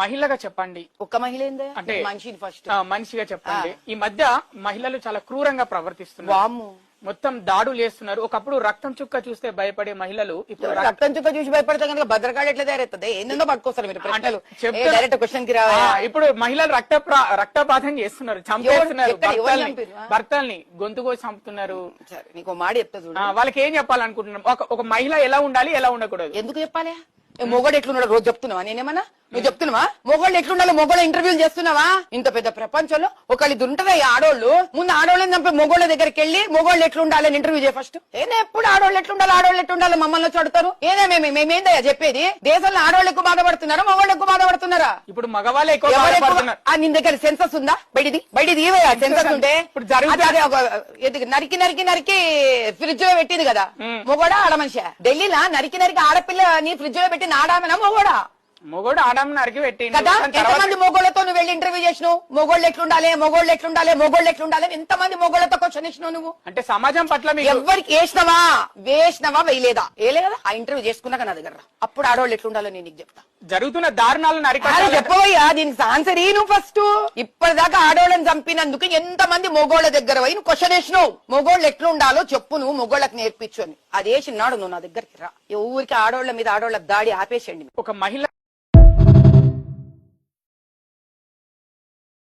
మహిళగా చెప్పండి. ఒక్క మహిళ ఏందే అంటే మనిషిని ఫస్ట్ మనిషిగా చెప్పండి. ఈ మధ్య మహిళలు చాలా క్రూరంగా ప్రవర్తిస్తున్నారు. వాము మొత్తం దాడులు చేస్తున్నారు. ఒకప్పుడు రక్తం చుక్క చూస్తే భయపడే మహిళలు ఇప్పుడు రక్తం చుక్క చూసి భయపడితే కనుక భద్రకాళి ఎట్లా తయారవుతుంది? ఏందో పట్టుకొస్తారు మీరు ప్రశ్నలు చెప్తున్నా- డైరెక్ట్ క్వశ్చన్ కి రావా? ఇప్పుడు మహిళలు రక్తపాతం చేస్తున్నారు, చంపేస్తున్నారు. ఎవరు చంపారు? భర్తల్ని గొంతు కోసి చంపుతున్నారు. సరే నీకు మాట చెప్తా చూడు. వాళ్ళకి ఏం చెప్పాలనుకుంటున్నాం? ఒక మహిళ ఎలా ఉండాలి, ఎలా ఉండకూడదు? ఎందుకు చెప్పాలి? మొగోడు ఎట్లున్నాడు రోజు చెప్తున్నావా? నేనేమన్నా నువ్వు చెప్తున్నావా? మొగోళ్ళు ఎట్లుండాలో మొగోళ్ళ ఇంటర్వ్యూలు చేస్తున్నావా? ఇంత పెద్ద ప్రపంచంలో ఒకళ్ళు ఉంటదా ఈ ఆడోళ్ళు? ముందు ఆడోళ్ళని చంపి మొగోళ్ళ దగ్గరికి వెళ్ళి మొగోళ్ళు ఎట్లుండాలని ఇంటర్వ్యూ చేయ ఫస్ట్. ఏదో ఎప్పుడు ఆడోళ్ళు ఎట్లుండాలి మమ్మల్ని చదువుతారు. ఏదో మేమేందయ్యా చెప్పేది? దేశంలో ఆడోళ్ళు ఎక్కువ బాధపడుతున్నారా మొగోళ్ళు ఎక్కువ బాధపడుతున్నారా? ఇప్పుడు మగవాళ్ళే ఎక్కువ బాధపడుతున్నారు. నీ దగ్గర సెన్సస్ ఉందా? బయటిది సెన్సస్ ఉంటే నరికి ఫ్రిడ్జ్ లో పెట్టింది కదా మొగోడా ఆడ మనిషి? ఢిల్లీలో నరికి ఆడపిల్ల నీ ఫ్రిడ్జ్ లో పెట్టిన ఆడామనా మొగోడా? మొగోడు ఆడమ్ నరికి పెట్టింది కదా. ఎంతమంది మొగోళ్లతో నువ్వు వెళ్ళి ఇంటర్వ్యూ చేసినావు? మొగోళ్ళు ఎట్లుండాలి ఎంతమంది మొగోళ్లతో క్వశ్చన్ ఇచ్చినావు నువ్వు? అంటే సమాజం పట్ల ఎవరికి వేసినవా వేయలేదా? ఆ ఇంటర్వ్యూ చేసుకున్నాక నా దగ్గర అప్పుడు ఆడవాళ్ళు ఎట్లుండాలో నేను నీకు చెప్తా. జరుగుతున్న దారుణాలను అరికట్టాలి. చెప్పవయ్యా దీనికి ఆన్సర్ నువ్వు ఫస్ట్. ఇప్పటిదాకా ఆడవాళ్ళని చంపినందుకు ఎంతమంది మొగోళ్ల దగ్గర పోయి నువ్వు క్వశ్చన్ వేసినావు? మొగోళ్ళు ఎట్లుండాలో చెప్పు, నువ్వు మొగోళ్ళకి నేర్పించు అని. అది వేసినాడు నువ్వు నా దగ్గరికి రా. ఊరికి ఆడవాళ్ళ మీద ఆడవాళ్ళ దాడి ఆపేసండి. ఒక మహిళ